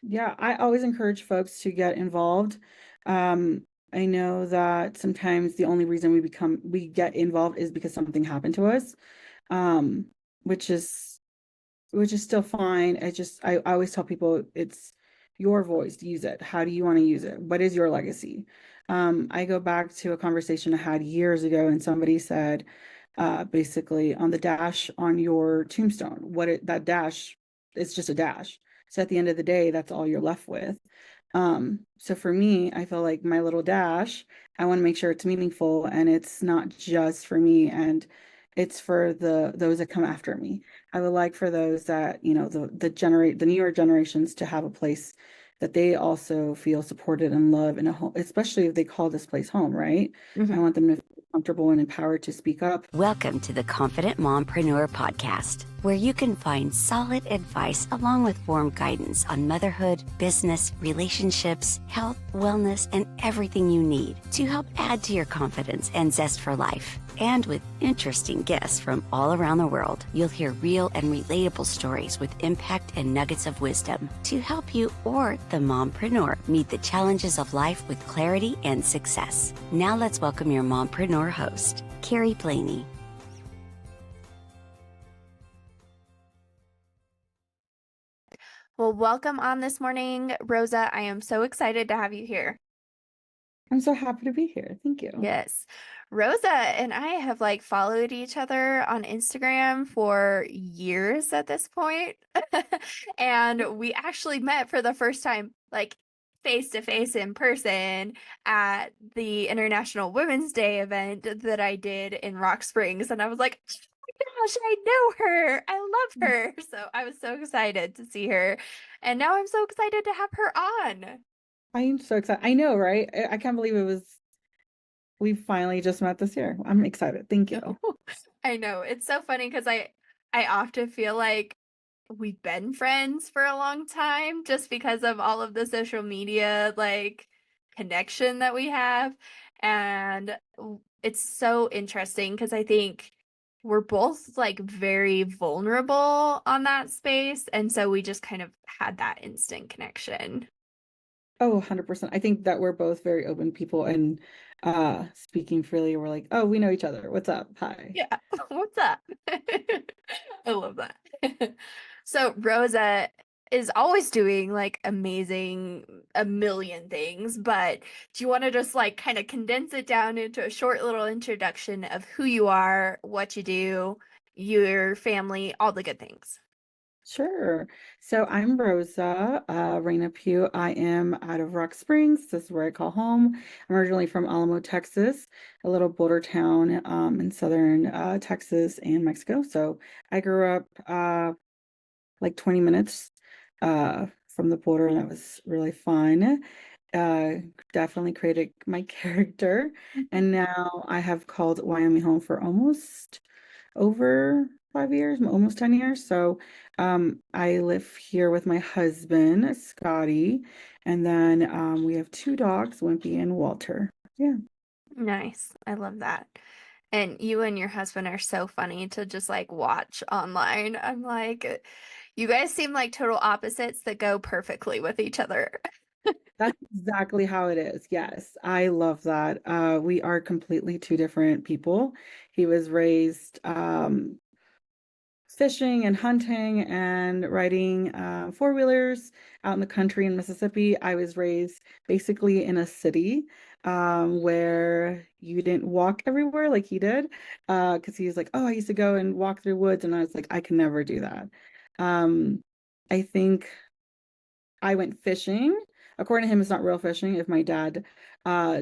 Yeah, I always encourage folks to get involved. I know that sometimes the only reason we get involved is because something happened to us, um, which is still fine. I always tell people it's your voice, use it. How do you want to use it? What is your legacy? I go back to a conversation I had years ago, and somebody said, basically on the dash on your tombstone, that dash, it's just a dash. So at the end of the day, that's all you're left with. So for me, I feel like my little dash, I want to make sure it's meaningful and it's not just for me and it's for those that come after me. I would like for those that, the newer generations to have a place that they also feel supported and love in a home, especially if they call this place home, right? I want them to feel comfortable and empowered to speak up. Welcome to the Confident Mompreneur podcast, where you can find solid advice along with warm guidance on motherhood, business, relationships, health, wellness, and everything you need to help add to your confidence and zest for life. And with interesting guests from all around the world, you'll hear real and relatable stories with impact and nuggets of wisdom to help you or the mompreneur meet the challenges of life with clarity and success. Now let's welcome your mompreneur host, Kyrie. Well, welcome on this morning, Rosa. I am so excited to have you here. I'm so happy to be here. Thank you. Yes. Rosa and I have followed each other on Instagram for years at this point. And we actually met for the first time, face to face in person at the International Women's Day event that I did in Rock Springs. And I was like, gosh, I know her. I love her. So I was so excited to see her. And now I'm so excited to have her on. I am so excited. I know, right? I can't believe we finally just met this year. I'm excited. Thank you. I know. It's so funny because I often feel like we've been friends for a long time just because of all of the social media connection that we have. And it's so interesting because I think we're both very vulnerable on that space. And so we just kind of had that instant connection. Oh, 100%. I think that we're both very open people and speaking freely. We're like, oh, we know each other. What's up? Hi. Yeah. What's up? I love that. So Rosa is always doing amazing a million things, but do you want to just kind of condense it down into a short little introduction of who you are, what you do, your family, all the good things? Sure. So I'm Rosa, Reyna-Pugh. I am out of Rock Springs. This is where I call home. I'm originally from Alamo, Texas, a little border town in southern Texas and Mexico. So I grew up 20 minutes from the border, and that was really fun. Definitely created my character. And now I have called Wyoming home for almost over 5 years, almost 10 years. So I live here with my husband, Scotty, and then we have two dogs, Wimpy and Walter. Yeah. Nice. I love that. And you and your husband are so funny to just watch online. I'm like, you guys seem like total opposites that go perfectly with each other. That's exactly how it is. Yes, I love that. We are completely two different people. He was raised fishing and hunting and riding four-wheelers out in the country in Mississippi. I was raised basically in a city where you didn't walk everywhere like he did because he was like, oh, I used to go and walk through woods, and I was like, I can never do that. I think I went fishing. According to him, it's not real fishing. If my dad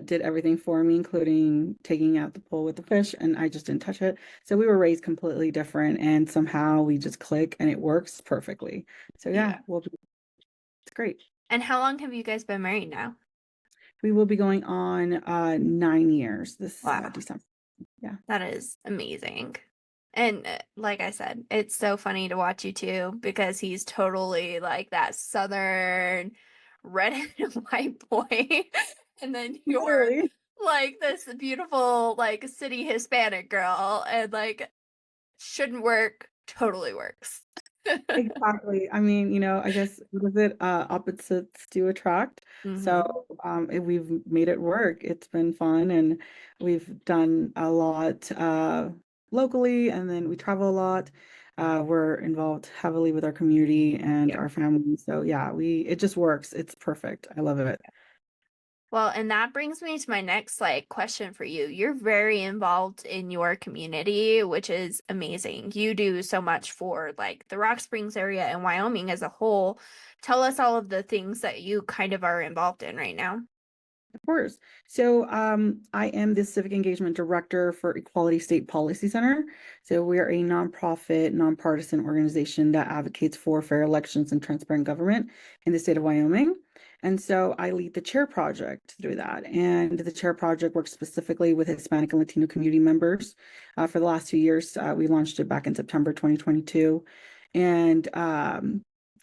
did everything for me, including taking out the pole with the fish, and I just didn't touch it. So we were raised completely different, and somehow we just click, and it works perfectly. So yeah, it's great. And how long have you guys been married now? We will be going on 9 years this Wow. December. Yeah. That is amazing. And like I said, it's so funny to watch you two because he's totally that southern red and white boy. And then you're Really? this beautiful city Hispanic girl and shouldn't work, totally works. Exactly. I mean, I guess what is it? Opposites do attract. Hmm. So we've made it work. It's been fun, and we've done a lot locally, and then we travel a lot. We're involved heavily with our community and Yeah. our family. So yeah, it just works. It's perfect. I love it. Well, and that brings me to my next question for you. You're very involved in your community, which is amazing. You do so much for the Rock Springs area and Wyoming as a whole. Tell us all of the things that you kind of are involved in right now. Of course. So I am the Civic Engagement Director for Equality State Policy Center. So we are a nonprofit, nonpartisan organization that advocates for fair elections and transparent government in the state of Wyoming. And so I lead the Chair Project through that. And the Chair Project works specifically with Hispanic and Latino community members. For the last 2 years, we launched it back in September 2022. And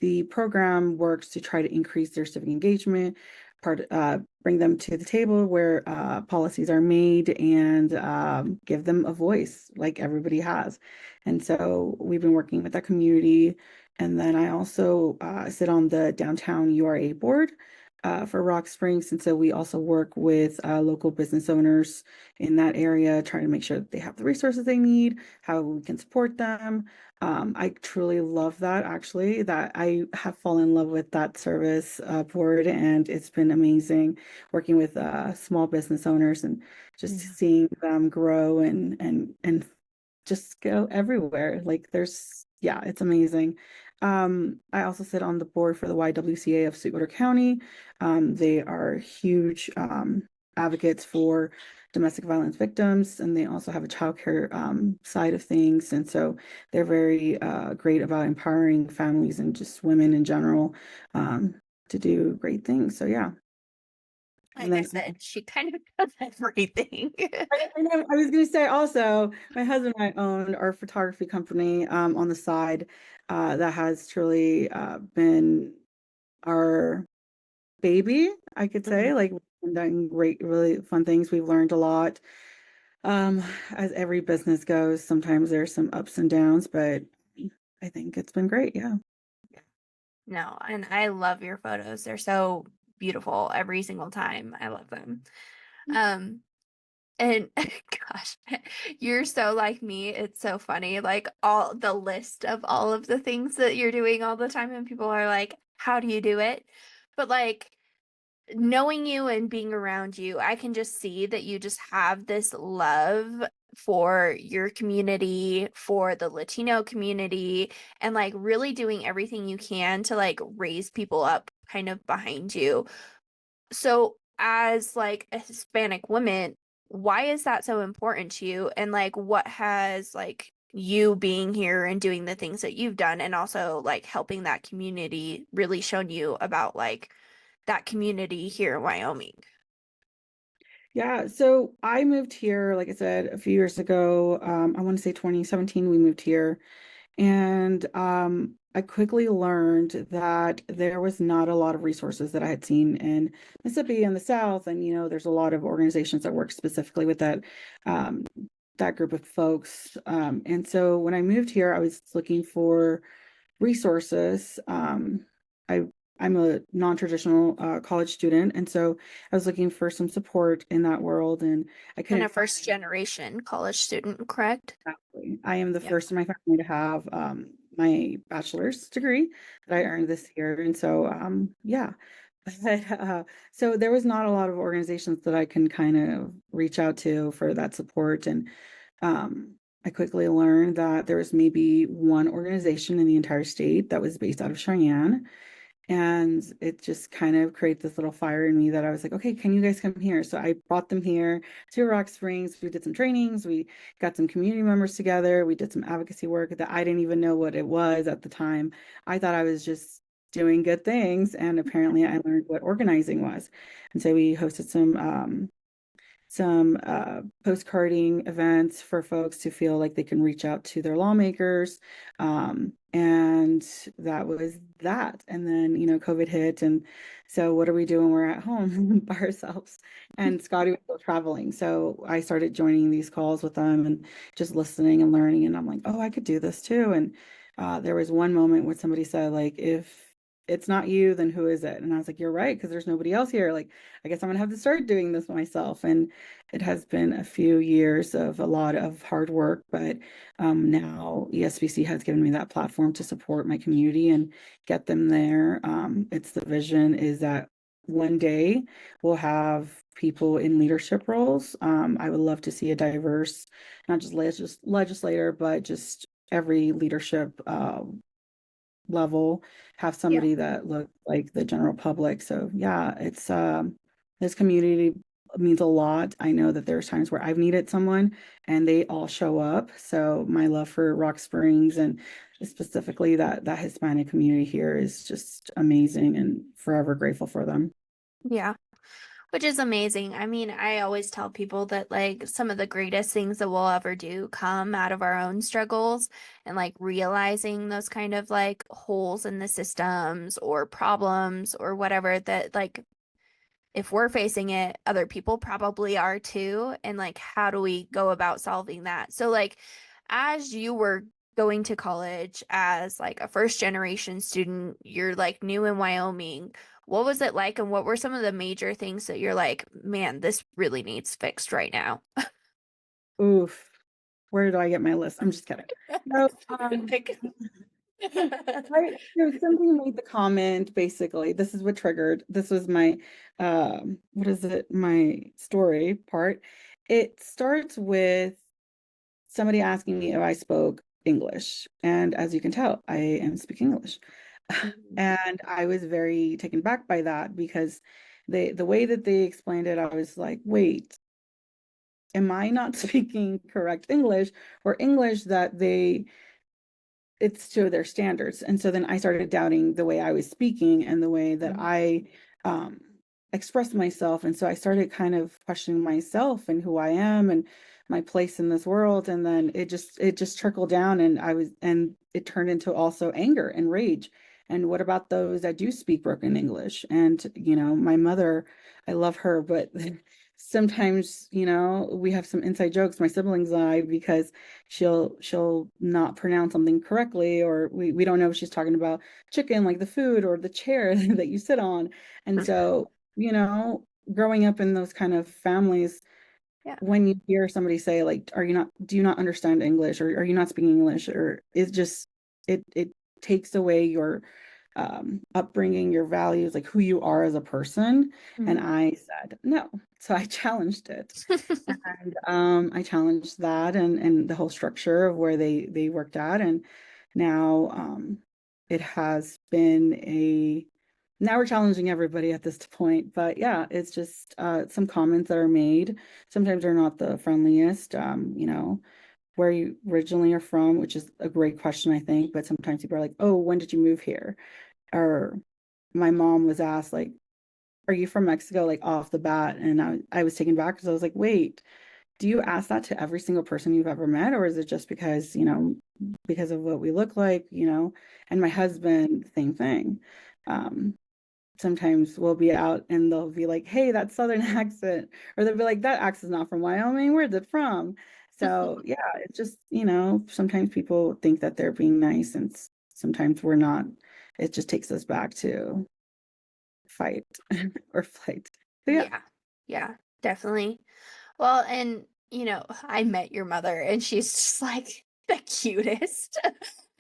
the program works to try to increase their civic engagement, bring them to the table where policies are made, and give them a voice like everybody has. And so we've been working with that community. And then I also sit on the downtown URA board for Rock Springs. And so we also work with local business owners in that area, trying to make sure that they have the resources they need, how we can support them. I truly love that, actually, that I have fallen in love with that service board, and it's been amazing working with small business owners and just Yeah. seeing them grow and just go everywhere. Yeah, it's amazing. I also sit on the board for the YWCA of Sweetwater County. They are huge advocates for domestic violence victims, and they also have a childcare side of things. And so they're very great about empowering families and just women in general to do great things. So yeah. And Like I then said, she kind of does everything. I was going to say also, my husband and I own our photography company on the side that has truly been our baby, I could say. Mhm. Like, we've been doing great, really fun things. We've learned a lot. As every business goes, sometimes there's some ups and downs, but I think it's been great. Yeah. No, and I love your photos. They're so beautiful every single time. I love them. Um, and gosh, you're so like me. It's so funny. Like all the list of all of the things that you're doing all the time, and people are like, "How do you do it?" But knowing you and being around you, I can just see that you just have this love for your community, for the Latino community, and really doing everything you can to raise people up kind of behind you. So, as a Hispanic woman, why is that so important to you? And what has you being here and doing the things that you've done and also helping that community really shown you about that community here in Wyoming? Yeah, so I moved here, like I said, a few years ago. I want to say 2017, we moved here. And I quickly learned that there was not a lot of resources that I had seen in Mississippi and the South. And, there's a lot of organizations that work specifically with um, that group of folks. And so when I moved here, I was looking for resources. I I'm a non-traditional college student, and so I was looking for some support in that world, and I And a couldn't first generation college student, correct? exactly. I am the Yeah. first in my family to have my bachelor's degree that I earned this year, and so yeah. But so there was not a lot of organizations that I can kind of reach out to for that support, and I quickly learned that there was maybe one organization in the entire state that was based out of Cheyenne. And it just kind of created this little fire in me that I was like, okay, can you guys come here? So I brought them here to Rock Springs. We did some trainings. We got some community members together. We did some advocacy work that I didn't even know what it was at the time. I thought I was just doing good things. And apparently I learned what organizing was. And so we hosted some postcarding events for folks to feel like they can reach out to their lawmakers. And that was that. And then, COVID hit. And so what are we doing? We're at home by ourselves. And Scotty was still traveling. So I started joining these calls with them and just listening and learning. And I'm like, oh, I could do this too. And There was one moment when somebody said, like, if it's not you, then who is it? And I was like, you're right, because there's nobody else here. Like, I guess I'm gonna have to start doing this myself. And it has been a few years of a lot of hard work, but now ESBC has given me that platform to support my community and get them there. It's the vision is that one day we'll have people in leadership roles. I would love to see a diverse, not just legislator, but just every leadership level have Yeah. somebody that look like the general public. So yeah, it's this community means a lot. I know that there's times where I've needed someone and they all show up. So my love for Rock Springs and specifically that Hispanic community here is just amazing and forever grateful for them. Yeah. Which is amazing. I mean, I always tell people that like some of the greatest things that we'll ever do come out of our own struggles and like realizing those kind of like holes in the systems or problems or whatever that like if we're facing it, other people probably are too. And like, how do we go about solving that? So, like, as you were going to college as like a first generation student, you're like new in Wyoming. What was it like? And what were some of the major things that you're like, man, this really needs fixed right now? Oof. Where do I get my list? I'm just kidding. No, Like, right. So somebody made the comment, basically, this is what triggered. This was my what is it? My story part. It starts with somebody asking me if I spoke English. And as you can tell, I am speaking English. And I was very taken back by that because the way that they explained it, I was like, wait, am I not speaking correct English or English that it's to their standards? And so then I started doubting the way I was speaking and the way that I um, expressed myself. And so I started kind of questioning myself and who I am and my place in this world. And then it just trickled down and it turned into also anger and rage. And what about those that do speak broken English? And, my mother, I love her, but sometimes, we have some inside jokes, my siblings and I, because she'll not pronounce something correctly, or we don't know if she's talking about chicken, like the food or the chair that you sit on. And so, growing up in those kind of families, yeah. when you hear somebody say, like, do you not understand English, or are you not speaking English, or it's just it takes away your upbringing, your values, like who you are as a person. And I said no. So I challenged it. And I challenged that and the whole structure of where they worked at. And now it has been now we're challenging everybody at this point. But yeah, it's just some comments that are made. Sometimes they're not the friendliest, where you originally are from, which is a great question, I think. But sometimes people are like, oh, when did you move here? Or my mom was asked, like, are you from Mexico? Like off the bat. And I was taken back because I was like, wait, do you ask that to every single person you've ever met? Or is it just because, because of what we look like, and my husband, same thing. Um, Sometimes we'll be out and they'll be like, hey, that Southern accent, or they'll be like, that accent's not from Wyoming. Where's it from? So yeah, it's just, sometimes people think that they're being nice and sometimes we're not. It just takes us back to fight or flight. So yeah. Yeah. Yeah, definitely. Well, and I met your mother and she's just like the cutest.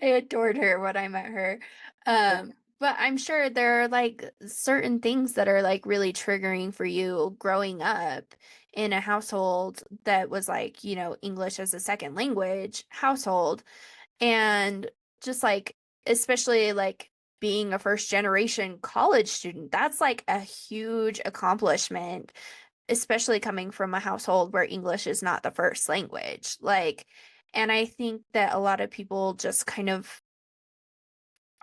I adored her when I met her. But I'm sure there are like certain things that are like really triggering for you growing up in a household that was like, English as a second language household. And just like, especially like being a first generation college student, that's like a huge accomplishment, especially coming from a household where English is not the first language. Like, and I think that a lot of people just kind of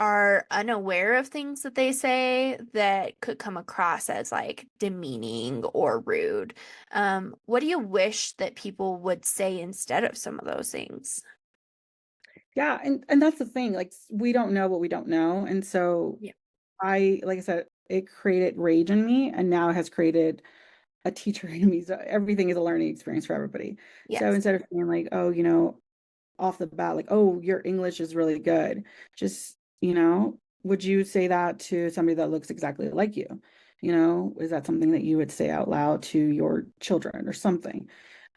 are unaware of things that they say that could come across as like demeaning or rude. What do you wish that people would say instead of some of those things? Yeah, and that's the thing. Like we don't know what we don't know. And so Yeah. like I said, it created rage in me and now it has created a teacher in me. So everything is a learning experience for everybody. So Yes. instead of being like, oh, off the bat, like, oh, your English is really good. Just, would you say that to somebody that looks exactly like you? Is that something that you would say out loud to your children or something?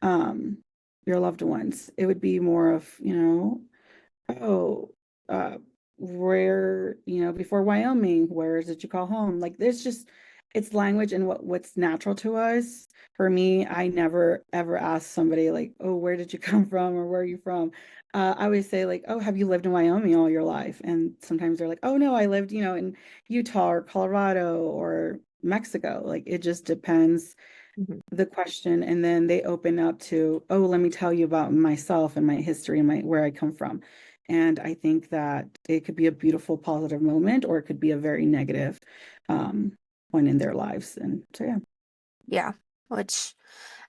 Your loved ones. It would be more of, oh, uh, where, before Wyoming, where is it you call home? Like, there's just, it's language and what's natural to us. For me, I never ever ask somebody like, oh, where did you come from or where are you from? I always say like, oh, have you lived in Wyoming all your life? And sometimes they're like, oh no, I lived, in Utah or Colorado or Mexico. Like, it just depends the question, and then they open up to, oh, let me tell you about myself and my history and where I come from. And I think that it could be a beautiful positive moment, or it could be a very negative one in their lives. And so yeah. Yeah, which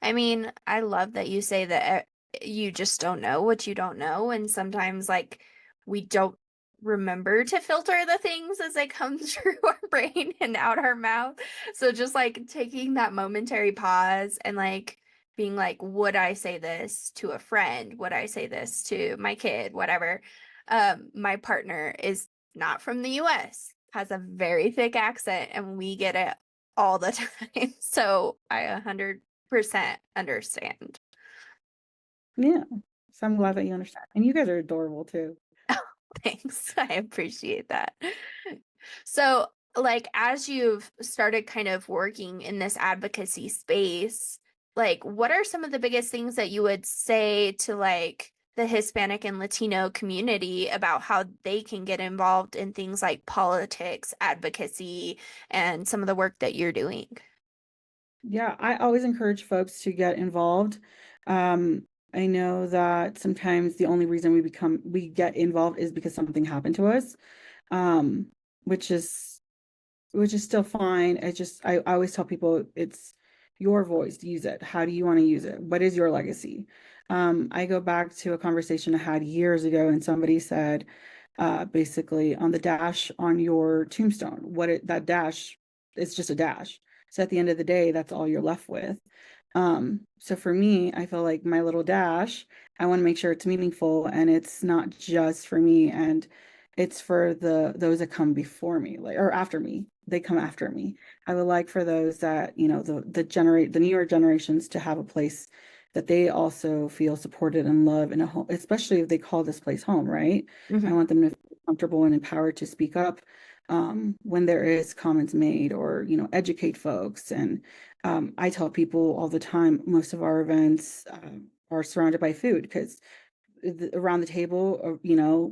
I mean, I love that you say that you just don't know what you don't know. And sometimes, like, we don't remember to filter the things as they come through our brain and out our mouth. So, just like taking that momentary pause and like being like, would I say this to a friend? Would I say this to my kid? Whatever. My partner is not from the US, has a very thick accent, and we get it all the time. So I 100% understand. Yeah. So I'm glad that you understand. And you guys are adorable too. Thanks. I appreciate that. So, like, as you've started kind of working in this advocacy space, like, what are some of the biggest things that you would say to like the Hispanic and Latino community about how they can get involved in things like politics, advocacy, and some of the work that you're doing? Yeah, I always encourage folks to get involved. I know that sometimes the only reason we get involved is because something happened to us, um, which is still fine. I always tell people it's your voice, use it. How do you want to use it? What is your legacy? I go back to a conversation I had years ago, and somebody said, basically on the dash on your tombstone, that dash, it's just a dash. So at the end of the day, that's all you're left with. So for me, I feel like my little dash, I want to make sure it's meaningful and it's not just for me, and it's for those that come before me, like, or after me. They come after me. I would like for those that, the newer generations to have a place that they also feel supported and love in a home, especially if they call this place home, right? I Mhm. want them to feel comfortable and empowered to speak up when there is comments made, or, educate folks. And I tell people all the time, most of our events are surrounded by food, because around the table,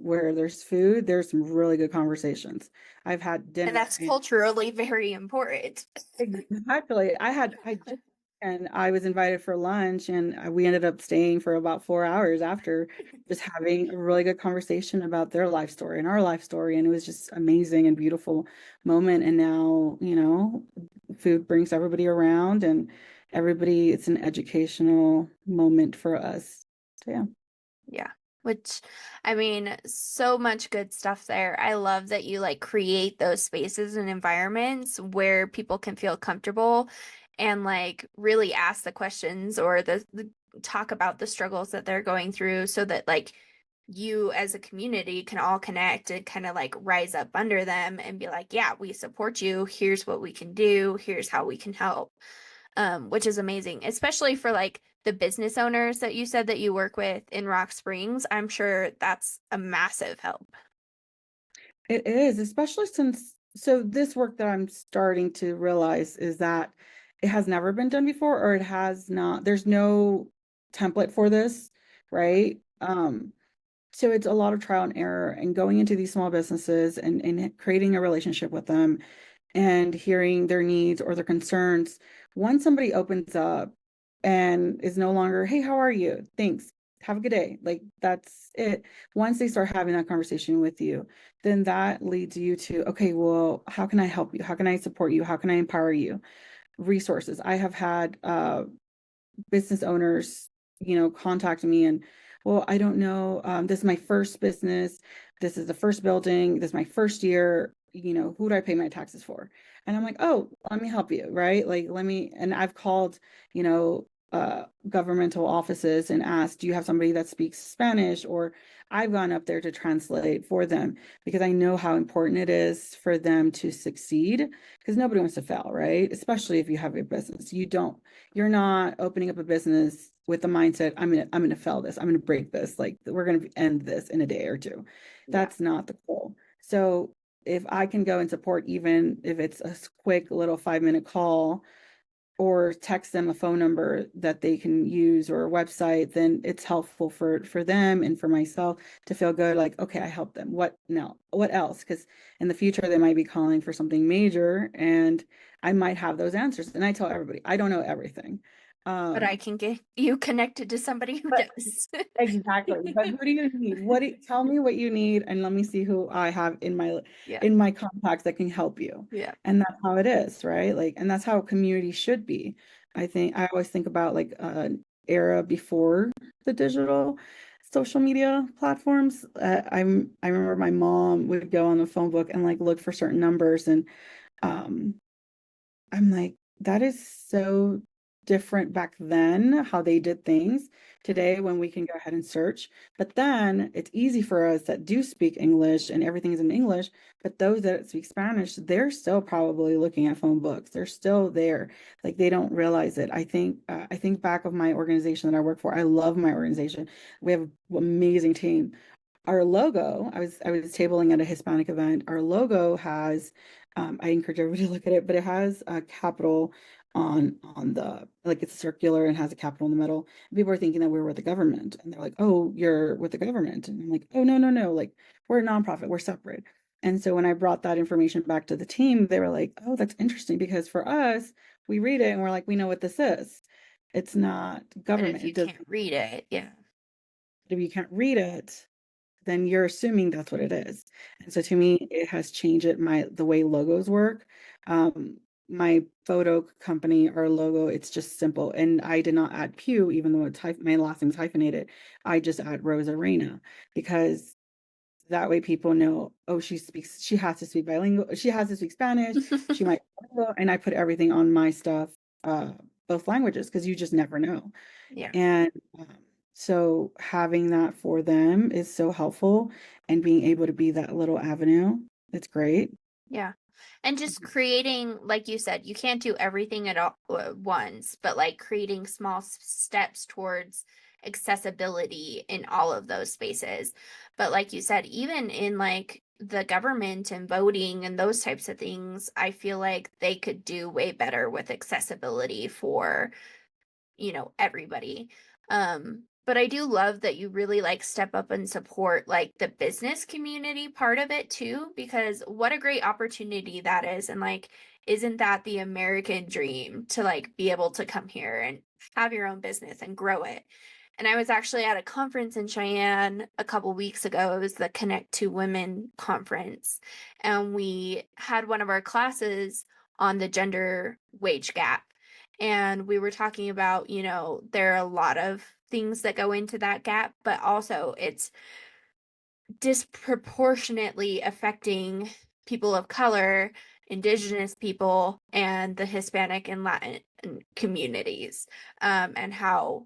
where there's food, there's some really good conversations. I've had And dinner that's culturally very important. Exactly. And I was invited for lunch, and we ended up staying for about 4 hours after, just having a really good conversation about their life story and our life story. And it was just amazing and beautiful moment. And now, food brings everybody around, and it's an educational moment for us. So yeah. Yeah. Which, I mean, so much good stuff there. I love that you like create those spaces and environments where people can feel comfortable and like really ask the questions, or the talk about the struggles that they're going through, so that like you as a community can all connect and kind of like rise up under them and be like, yeah, we support you. Here's what we can do. Here's how we can help. Which is amazing, especially for like the business owners that you said that you work with in Rock Springs. I'm sure that's a massive help. It is, especially so this work that I'm starting to realize is that it has never been done before, or it has not, there's no template for this, right? So it's a lot of trial and error, and going into these small businesses and creating a relationship with them and hearing their needs or their concerns. Once somebody opens up and is no longer, hey, how are you? Thanks. Have a good day. Like, that's it. Once they start having that conversation with you, then that leads you to, okay, well, how can I help you? How can I support you? How can I empower you? Resources. I have had business owners, contact me and, well, I don't know, this is my first business. This is the first building. This is my first year. Who do I pay my taxes for? And I'm like, oh, let me help you, right? Like, and I've called, you know, governmental offices and asked, do you have somebody that speaks Spanish? Or I've gone up there to translate for them because I know how important it is for them to succeed, because nobody wants to fail, right? Especially if you have a business. You're not opening up a business with the mindset, I'm gonna fail this, I'm gonna break this, like we're gonna end this in a day or two. That's not the goal. So if I can go and support, even if it's a quick little 5-minute call or text them a phone number that they can use or a website, then it's helpful for them and for myself to feel good, like, okay, I helped them. What now? What else? Because in the future they might be calling for something major and I might have those answers. And I tell everybody, I don't know everything. But I can get you connected to somebody who But does. exactly. But who do you need? Tell me what you need, and let me see who I have in Yeah. my contacts that can help you. Yeah. And that's how it is, right? Like, and that's how community should be. I always think about like an era before the digital social media platforms. I remember my mom would go on the phone book and like look for certain numbers, and um I'm like, that is so different back then, how they did things. Today, when we can go ahead and search, but then it's easy for us that do speak English and everything's in English. But those that speak Spanish, they're still probably looking at phone books. They're still there, like they don't realize it. I think back of my organization that I work for. I love my organization. We have an amazing team. Our logo, I was tabling at a Hispanic event. Our logo has, I encourage everybody to look at it, but it has a capital on the, like, it's circular and has a capital in the middle. People are thinking that we're with the government, and they're like, "Oh, you're with the government," and I'm like, "Oh, no, no, no! Like, we're a nonprofit. We're separate." And so when I brought that information back to the team, they were like, "Oh, that's interesting," because for us, we read it and we're like, "We know what this is. It's not But if government. you It doesn't. can't read it, yeah. If you can't read it, then you're assuming that's what it is." And so to me, it has changed the way logos work. My photo company, our logo, it's just simple. And I did not add Pugh, even though my last name is hyphenated. I just add Rosa Reyna, because that way people know, oh, she has to speak bilingual, she has to speak Spanish, she might, and I put everything on my stuff, both languages, because you just never know. Yeah. And so having that for them is so helpful, and being able to be that little avenue, it's great. Yeah. And just creating, like you said, you can't do everything at all once, but like creating small steps towards accessibility in all of those spaces. But like you said, even in like the government and voting and those types of things, I feel like they could do way better with accessibility for, everybody. But I do love that you really like step up and support like the business community part of it too, because what a great opportunity that is. And like, isn't that the American dream to like be able to come here and have your own business and grow it? And I was actually at a conference in Cheyenne a couple weeks ago. It was the Connect to Women conference. And we had one of our classes on the gender wage gap. And we were talking about, there are a lot of things that go into that gap, but also it's disproportionately affecting people of color, indigenous people, and the Hispanic and Latin communities, and how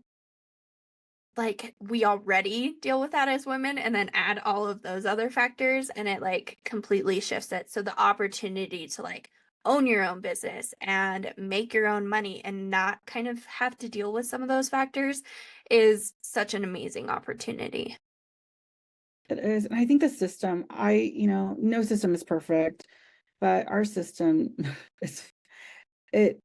like we already deal with that as women and then add all of those other factors and it like completely shifts it. So the opportunity to like own your own business and make your own money and not kind of have to deal with some of those factors is such an amazing opportunity. It is. And I think the system, no system is perfect, but our system is it.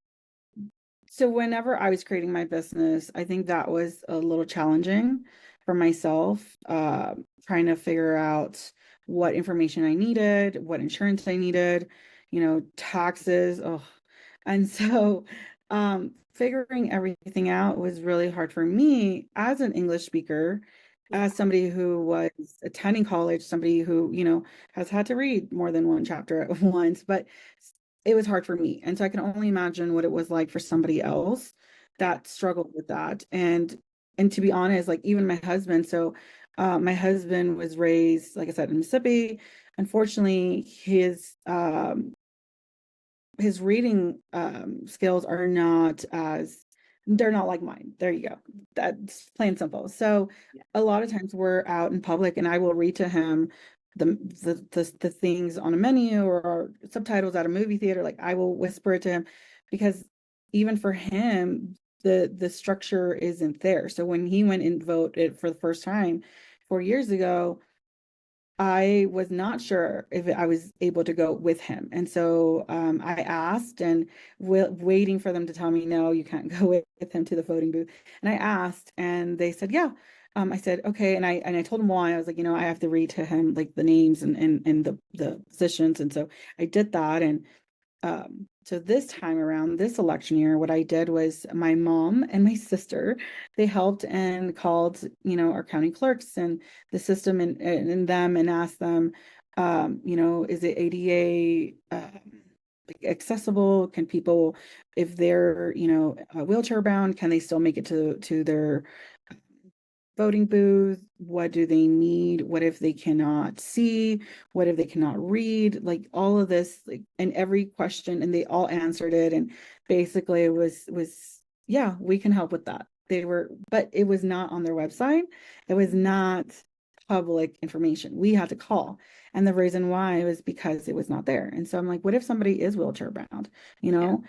So whenever I was creating my business, I think that was a little challenging for myself, trying to figure out what information I needed, what insurance I needed, taxes. Oh, and so figuring everything out was really hard for me as an English speaker, as somebody who was attending college, somebody who, has had to read more than one chapter at once, but it was hard for me. And so I can only imagine what it was like for somebody else that struggled with that. And to be honest, like even my husband, so my husband was raised, like I said, in Mississippi. Unfortunately, his reading skills are not as they're not like mine. There you go. That's plain simple. So Yeah. a lot of times we're out in public and I will read to him the things on a menu or subtitles at a movie theater. Like I will whisper it to him because even for him, the structure isn't there. So when he went and voted for the first time 4 years ago, I was not sure if I was able to go with him. And so I asked and waiting for them to tell me, no, you can't go with him to the voting booth. And I asked and they said, yeah. I said, okay. And I told him why. I was like, I have to read to him like the names and the positions. And so I did that. And so this time around, this election year, what I did was my mom and my sister, they helped and called, our county clerks and the system and them and asked them, is it ADA like accessible? Can people, if they're, wheelchair bound, can they still make it to their voting booth? What do they need? What if they cannot see? What if they cannot read? Like all of this, like, and every question, and they all answered it. And basically it was, yeah, we can help with that. But it was not on their website. It was not public information. We had to call. And the reason why was because it was not there. And so I'm like, what if somebody is wheelchair bound? You know,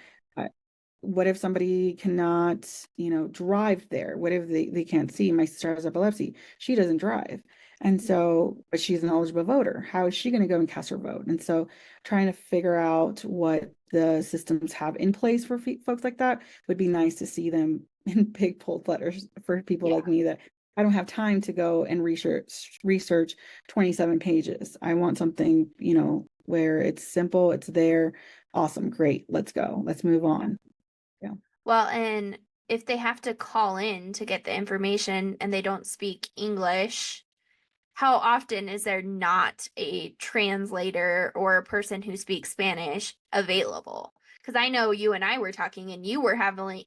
what if somebody cannot, drive there? What if they can't see? My sister has epilepsy. She doesn't drive. And so, but she's an eligible voter. How is she going to go and cast her vote? And so trying to figure out what the systems have in place for folks like that would be nice to see them in big bold letters for people like me that I don't have time to go and research 27 pages. I want something, where it's simple, it's there. Awesome, great. Let's go. Let's move on. Yeah. Well, and if they have to call in to get the information and they don't speak English, how often is there not a translator or a person who speaks Spanish available? Because I know you and I were talking and you were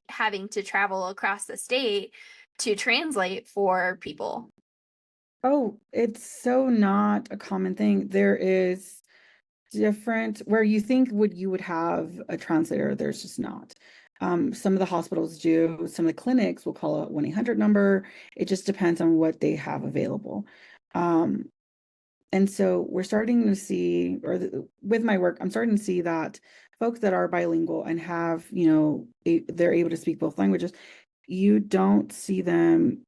having to travel across the state to translate for people. Oh, it's so not a common thing. There is different where you think you would have a translator, there's just not. Some of the hospitals do, some of the clinics will call a 1-800 number. It just depends on what they have available. And so we're starting to see, with my work, I'm starting to see that folks that are bilingual and have, they're able to speak both languages, you don't see them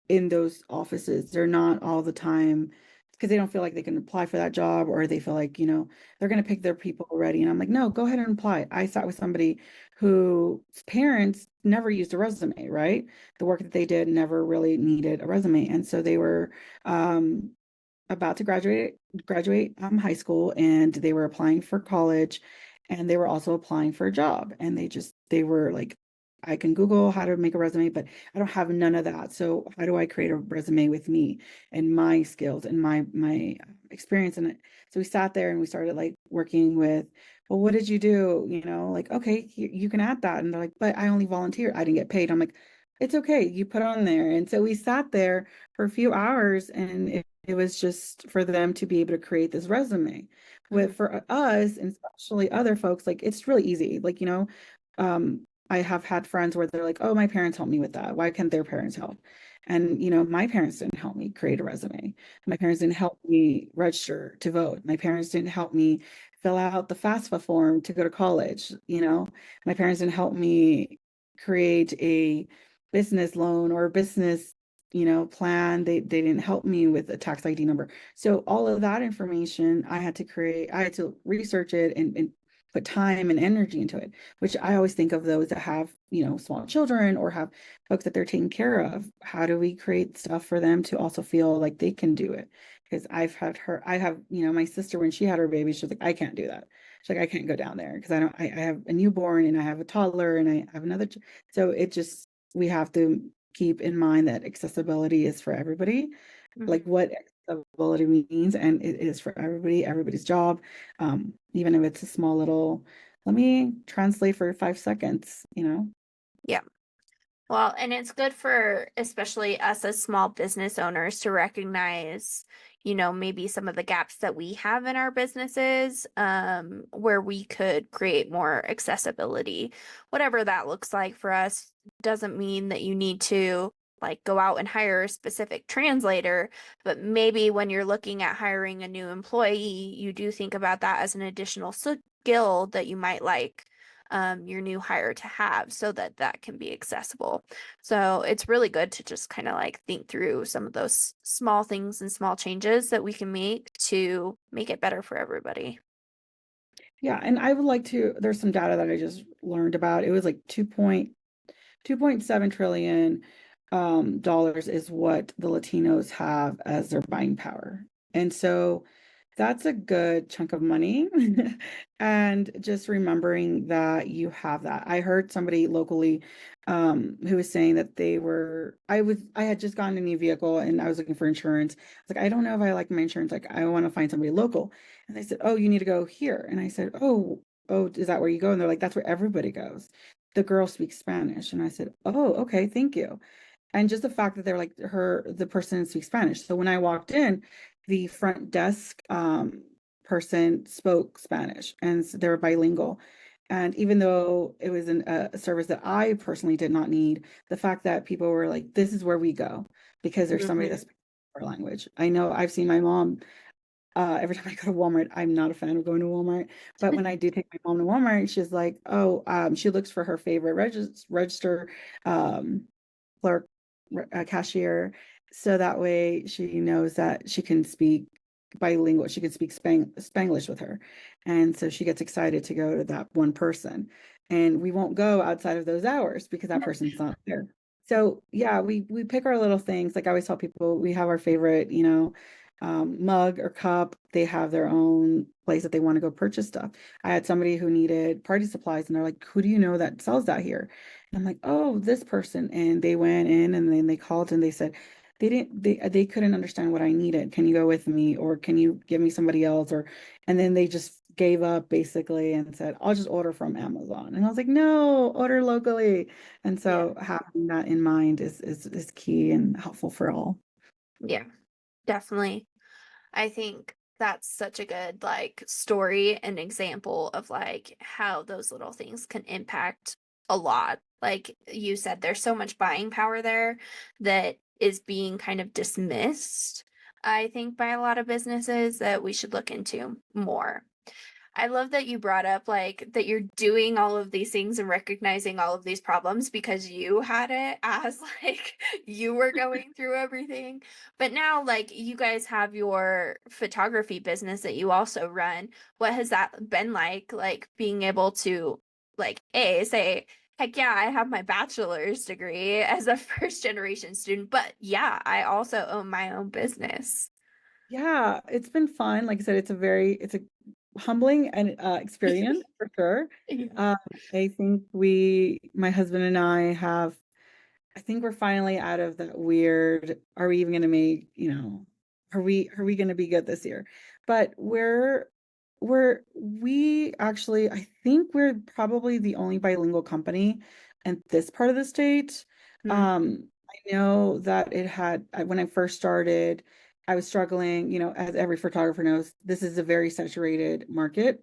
in those offices. They're not all the time because they don't feel like they can apply for that job, or they feel like, they're going to pick their people already. And I'm like, no, go ahead and apply. I sat with somebody whose parents never used a resume, right? The work that they did never really needed a resume. And so they were about to graduate high school, and they were applying for college, and they were also applying for a job. And they were like, I can Google how to make a resume, but I don't have none of that. So how do I create a resume with me and my skills and my experience in it? So we sat there and we started like working with, well, what did you do? Like, okay, you can add that. And they're like, but I only volunteer. I didn't get paid. I'm like, it's okay. You put on there. And so we sat there for a few hours, and it was just for them to be able to create this resume. For us, and especially other folks, like it's really easy. Like, I have had friends where they're like, oh, my parents helped me with that. Why can't their parents help? And, my parents didn't help me create a resume. My parents didn't help me register to vote. My parents didn't help me fill out the FAFSA form to go to college. My parents didn't help me create a business loan or a business, plan. They didn't help me with a tax ID number. So all of that information I had to create, I had to research it and put time and energy into it, which I always think of those that have, small children or have folks that they're taking care of. How do we create stuff for them to also feel like they can do it? Because I have, my sister, when she had her baby, she's like, I can't do that. She's like, I can't go down there because I have a newborn and I have a toddler and I have another. So we have to keep in mind that accessibility is for everybody, like what accessibility means, and it is for everybody's job. Even if it's a small little, let me translate for 5 seconds. Yeah. Well, and it's good for especially us as small business owners to recognize, maybe some of the gaps that we have in our businesses, where we could create more accessibility. Whatever that looks like for us doesn't mean that you need to like go out and hire a specific translator, but maybe when you're looking at hiring a new employee, you do think about that as an additional skill that you might like your new hire to have so that that can be accessible. So it's really good to just kind of like think through some of those small things and small changes that we can make to make it better for everybody. Yeah, and I would like to, there's some data that I just learned about. It was like 2.7 trillion dollars is what the Latinos have as their buying power. And so that's a good chunk of money. And just remembering that you have that. I heard somebody locally who was saying that I had just gotten a new vehicle and I was looking for insurance. I was like, I don't know if I like my insurance. Like, I want to find somebody local. And they said, oh, you need to go here. And I said, oh, is that where you go? And they're like, that's where everybody goes. The girl speaks Spanish. And I said, oh, okay, thank you. And just the fact that they're like the person speaks Spanish. So when I walked in, the front desk person spoke Spanish and they were bilingual. And even though it was a service that I personally did not need, the fact that people were like, this is where we go because there's somebody that speaks our language. I know I've seen my mom every time I go to Walmart. I'm not a fan of going to Walmart, but when I do take my mom to Walmart, she's like, oh, she looks for her favorite register clerk, cashier, so that way she knows that she can speak bilingual. She can speak Spanglish with her, and so she gets excited to go to that one person. And we won't go outside of those hours because that person's not there. So yeah, we pick our little things. Like I always tell people, we have our favorite, mug or cup. They have their own place that they want to go purchase stuff. I had somebody who needed party supplies, and they're like, "Who do you know that sells that here?" And I'm like, "Oh, this person." And they went in, and then they called, and they said they couldn't understand what I needed. Can you go with me, or can you give me somebody else? Or and then they just gave up basically and said, "I'll just order from Amazon." And I was like, "No, order locally." And Yeah. so having that in mind is key and helpful for all. Yeah, definitely. I think that's such a good like story and example of like how those little things can impact a lot. Like you said, there's so much buying power there that is being kind of dismissed, I think, by a lot of businesses that we should look into more. I love that you brought up like that you're doing all of these things and recognizing all of these problems because you had it as like you were going through everything. But now like you guys have your photography business that you also run. What has that been like being able to like say heck yeah, I have my bachelor's degree as a first generation student, but yeah, I also own my own business. Yeah, it's been fun. Like I said, it's a humbling and experience for sure. Yeah. Um, I think my husband and I think we're finally out of that weird, are we even going to make, are we going to be good this year? But we actually, I think we're probably the only bilingual company in this part of the state. Hmm. I know that when I first started, I was struggling, as every photographer knows, this is a very saturated market.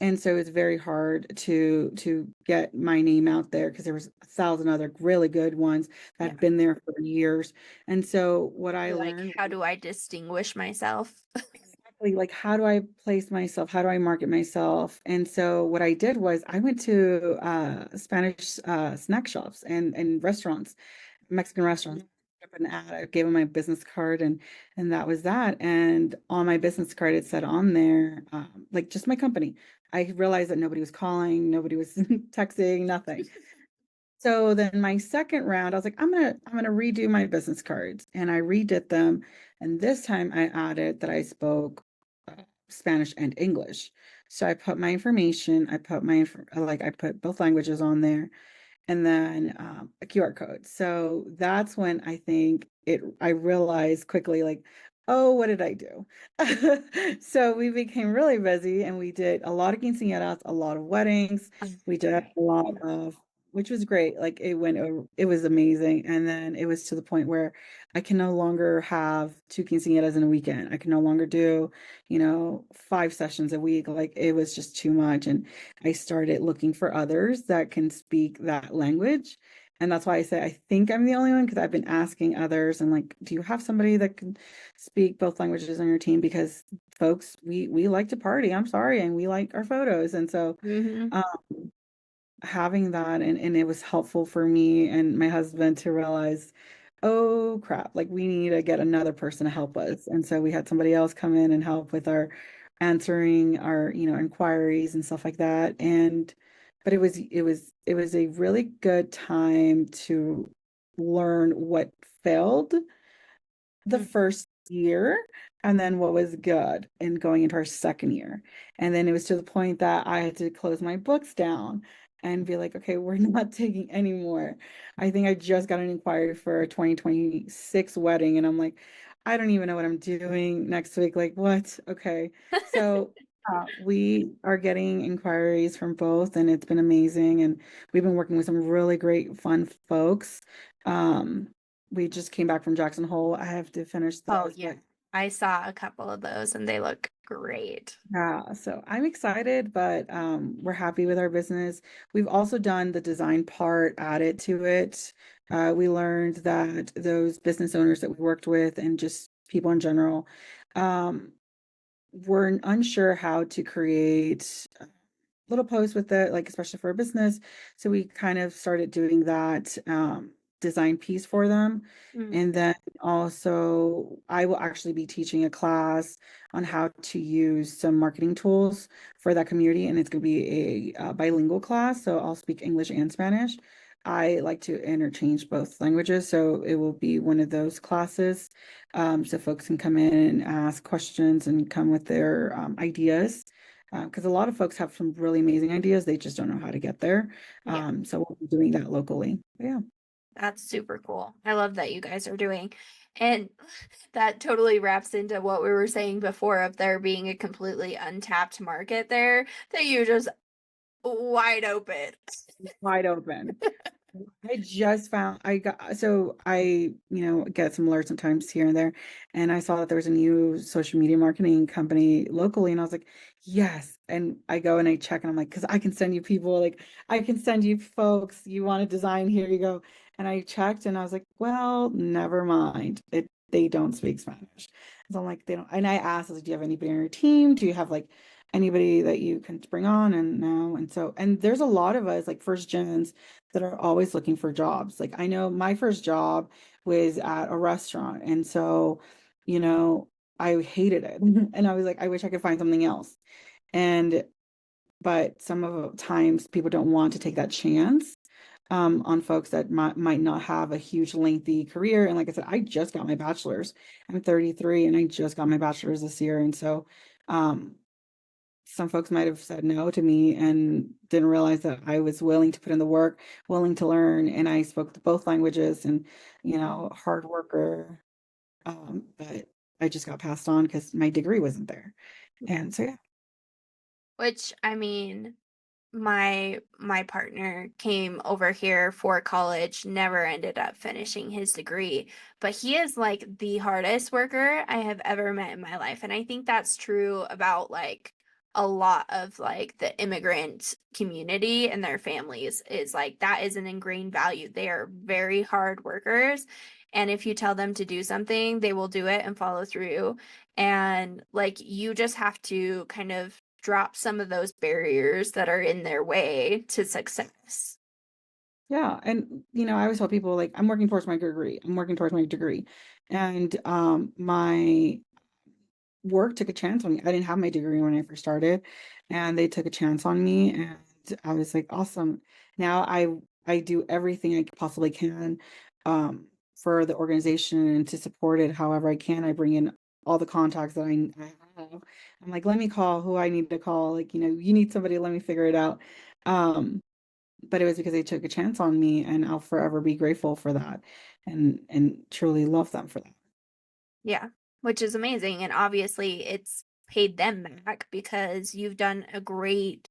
And so it's very hard to get my name out there because there was 1,000 other really good ones that Yeah. had been there for years. And so what I You're like, learned how do I distinguish myself? exactly like how do I place myself? How do I market myself? And so what I did was I went to Spanish snack shops and restaurants, Mexican restaurants. Up an ad. I gave them my business card and that was that. And on my business card, it said on there, like just my company. I realized that nobody was calling, nobody was texting, nothing. So then my second round, I was like, I'm gonna redo my business cards, and I redid them. And this time I added that I spoke Spanish and English. So I put my information, I put both languages on there, and then a QR code. So that's when I realized quickly, like, oh, what did I do? So we became really busy and we did a lot of quinceañeras, a lot of weddings. We did a lot of which was great. Like it was amazing. And then it was to the point where I can no longer have two quinceañeras in a weekend. I can no longer do, 5 sessions a week. Like it was just too much. And I started looking for others that can speak that language. And that's why I say I think I'm the only one, because I've been asking others and like, do you have somebody that can speak both languages on your team? Because folks, we like to party. I'm sorry, and we like our photos. And so Hmm. um, having that, and it was helpful for me and my husband to realize, oh crap, like we need to get another person to help us. And so we had somebody else come in and help with our answering our, inquiries and stuff like that. And but it was a really good time to learn what failed the first year, and then what was good in going into our second year. And then it was to the point that I had to close my books down and be like, okay, we're not taking any more. I think I just got an inquiry for a 2026 wedding, and I'm like, I don't even know what I'm doing next week. Like, what? Okay. So we are getting inquiries from both, and it's been amazing. And we've been working with some really great, fun folks. Um, we just came back from Jackson Hole. I have to finish Oh, those, yeah. but I saw a couple of those and they look great. yeah, so I'm excited, but we're happy with our business. We've also done the design part added to it. We learned that those business owners that we worked with and just people in general um, were unsure how to create little posts with it, like especially for a business. So we kind of started doing that design piece for them. Mm. And then also, I will actually be teaching a class on how to use some marketing tools for that community. And it's going to be a bilingual class. So I'll speak English and Spanish. I like to interchange both languages. So it will be one of those classes. So folks can come in and ask questions and come with their ideas, because a lot of folks have some really amazing ideas. They just don't know how to get there. Yeah, So we'll be doing that locally. Yeah. that's super cool. I love that you guys are doing. And that totally wraps into what we were saying before of there being a completely untapped market there that you just wide open. Wide open. I just found I got so I, get some alerts sometimes here and there, and I saw that there was a new social media marketing company locally, and I was like, yes. And I go and I check, and I'm like, because I can send you people, like I can send you folks. You want to design? Here you go. And I checked, and I was like, well, never mind. They don't speak Spanish. So I'm like, they don't. And I asked, I was like, do you have anybody on your team? Do you have like anybody that you can bring on? And no. And so, and there's a lot of us like first gens that are always looking for jobs. Like I know my first job was at a restaurant. And so, you know, I hated it. And I was like, I wish I could find something else. And but some of the times people don't want to take that chance on folks that might not have a huge lengthy career. And like I said, I just got my bachelor's. I'm 33 and I just got my bachelor's this year. And so um some folks might have said no to me and didn't realize that I was willing to put in the work, willing to learn, and I spoke both languages and, hard worker. But I just got passed on because my degree wasn't there. Yeah. And so, yeah. Which I mean, my partner came over here for college, never ended up finishing his degree, but he is like the hardest worker I have ever met in my life. And I think that's true about like a lot of like the immigrant community and their families is like that is an ingrained value. They are very hard workers. And if you tell them to do something, they will do it and follow through. And like you just have to kind of drop some of those barriers that are in their way to success. Yeah. And, I always tell people like, I'm working towards my degree. I'm working towards my degree. And my work took a chance on me. I didn't have my degree when I first started, and they took a chance on me, and I was like, awesome. Now I do everything I possibly can for the organization and to support it however I can. I bring in all the contacts that I have. I'm like, let me call who I need to call. Like, you need somebody, let me figure it out. Um, but it was because they took a chance on me, and I'll forever be grateful for that and truly love them for that. Yeah, which is amazing. And obviously, it's paid them back because you've done a great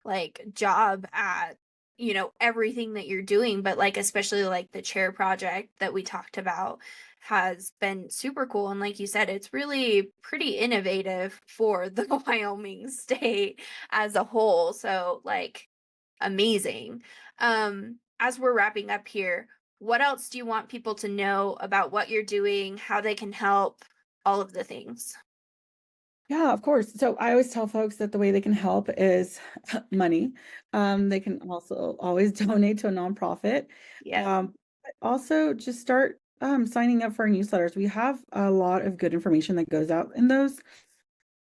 like job at everything that you're doing, but like especially like the chair project that we talked about has been super cool. And like you said, it's really pretty innovative for the Wyoming state as a whole. So like amazing. As we're wrapping up here, what else do you want people to know about what you're doing, how they can help, all of the things? Yeah, of course. So I always tell folks that the way they can help is money. They can also always donate to a nonprofit. Yeah. But also just start signing up for our newsletters. We have a lot of good information that goes out in those,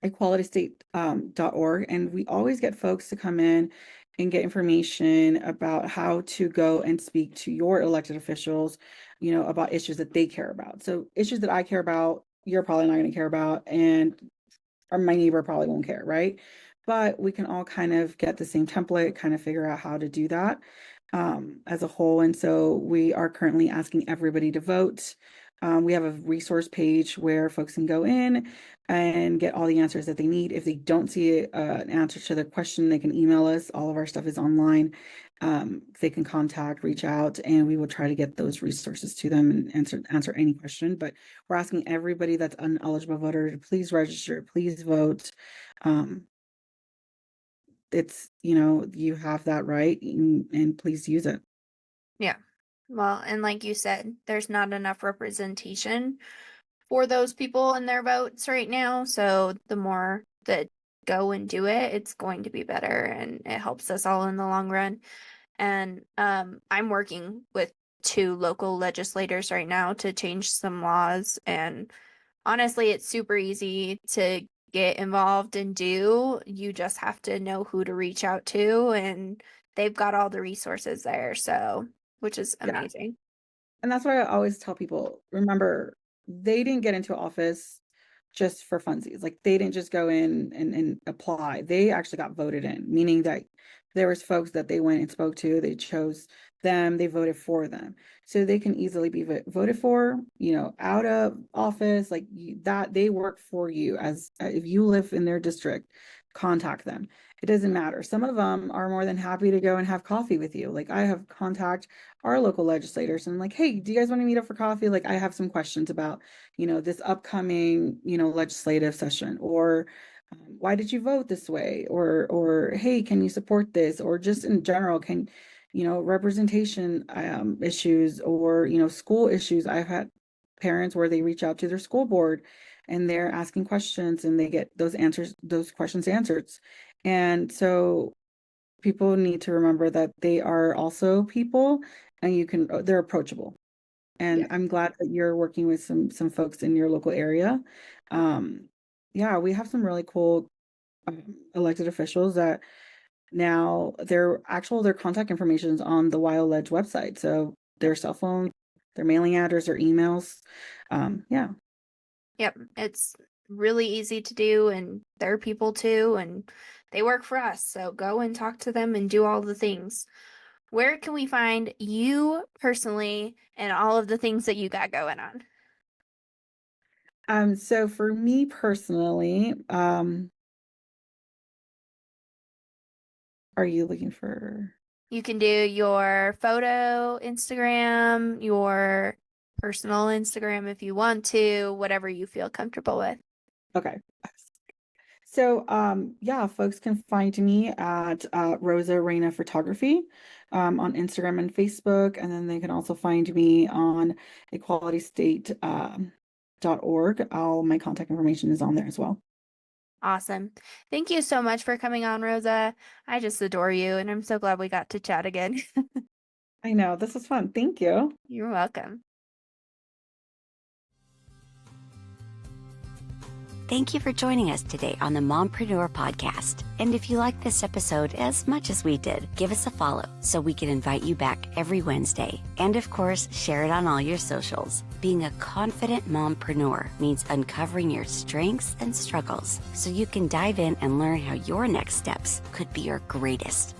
equalitystate.org, and we always get folks to come in and get information about how to go and speak to your elected officials, about issues that they care about. So issues that I care about, you're probably not going to care about, and or my neighbor probably won't care, right? But we can all kind of get the same template, kind of figure out how to do that as a whole. And so we are currently asking everybody to vote. We have a resource page where folks can go in and get all the answers that they need. If they don't see an answer to their question, they can email us. All of our stuff is online. They can contact, reach out, and we will try to get those resources to them and answer any question. But we're asking everybody that's an eligible voter to please register, please vote. It's, you have that right, and please use it. Yeah. Well, and like you said, there's not enough representation for those people and their votes right now. So the more that go and do it, it's going to be better and it helps us all in the long run. And I'm working with 2 local legislators right now to change some laws. And honestly, it's super easy to get involved and do. You just have to know who to reach out to, and they've got all the resources there. So, which is Yeah. amazing. And that's why I always tell people, remember, they didn't get into office just for funsies. Like they didn't just go in and apply. They actually got voted in, meaning that there was folks that they went and spoke to, they chose them, they voted for them. So they can easily be voted for, out of office, like that they work for you. As if you live in their district, contact them. It doesn't matter. Some of them are more than happy to go and have coffee with you. Like I have contact our local legislators and like, hey, do you guys want to meet up for coffee? Like I have some questions about, this upcoming, legislative session, or why did you vote this way? Or, hey, can you support this? Or just in general, can, representation issues, or, school issues. I've had parents where they reach out to their school board and they're asking questions and they get those questions answered. And so people need to remember that they are also people, and they're approachable. And Yeah. I'm glad that you're working with some folks in your local area. Yeah, we have some really cool elected officials that now their contact information is on the WyoLedge website. So their cell phone, their mailing address, or emails. Yeah. Yep. It's really easy to do, and they're people too, and they work for us. So go and talk to them and do all the things. Where can we find you personally and all of the things that you got going on? So for me personally, are you looking for? You can do your photo Instagram, your personal Instagram if you want to, whatever you feel comfortable with. Okay. So, yeah, folks can find me at Rosa Reyna Photography on Instagram and Facebook, and then they can also find me on equalitystate.org. All my contact information is on there as well. Awesome. Thank you so much for coming on, Rosa. I just adore you, and I'm so glad we got to chat again. I know, this was fun. Thank you. You're welcome. Thank you for joining us today on the Mompreneur podcast. And if you like this episode as much as we did, give us a follow so we can invite you back every Wednesday. And of course, share it on all your socials. Being a confident mompreneur means uncovering your strengths and struggles so you can dive in and learn how your next steps could be your greatest.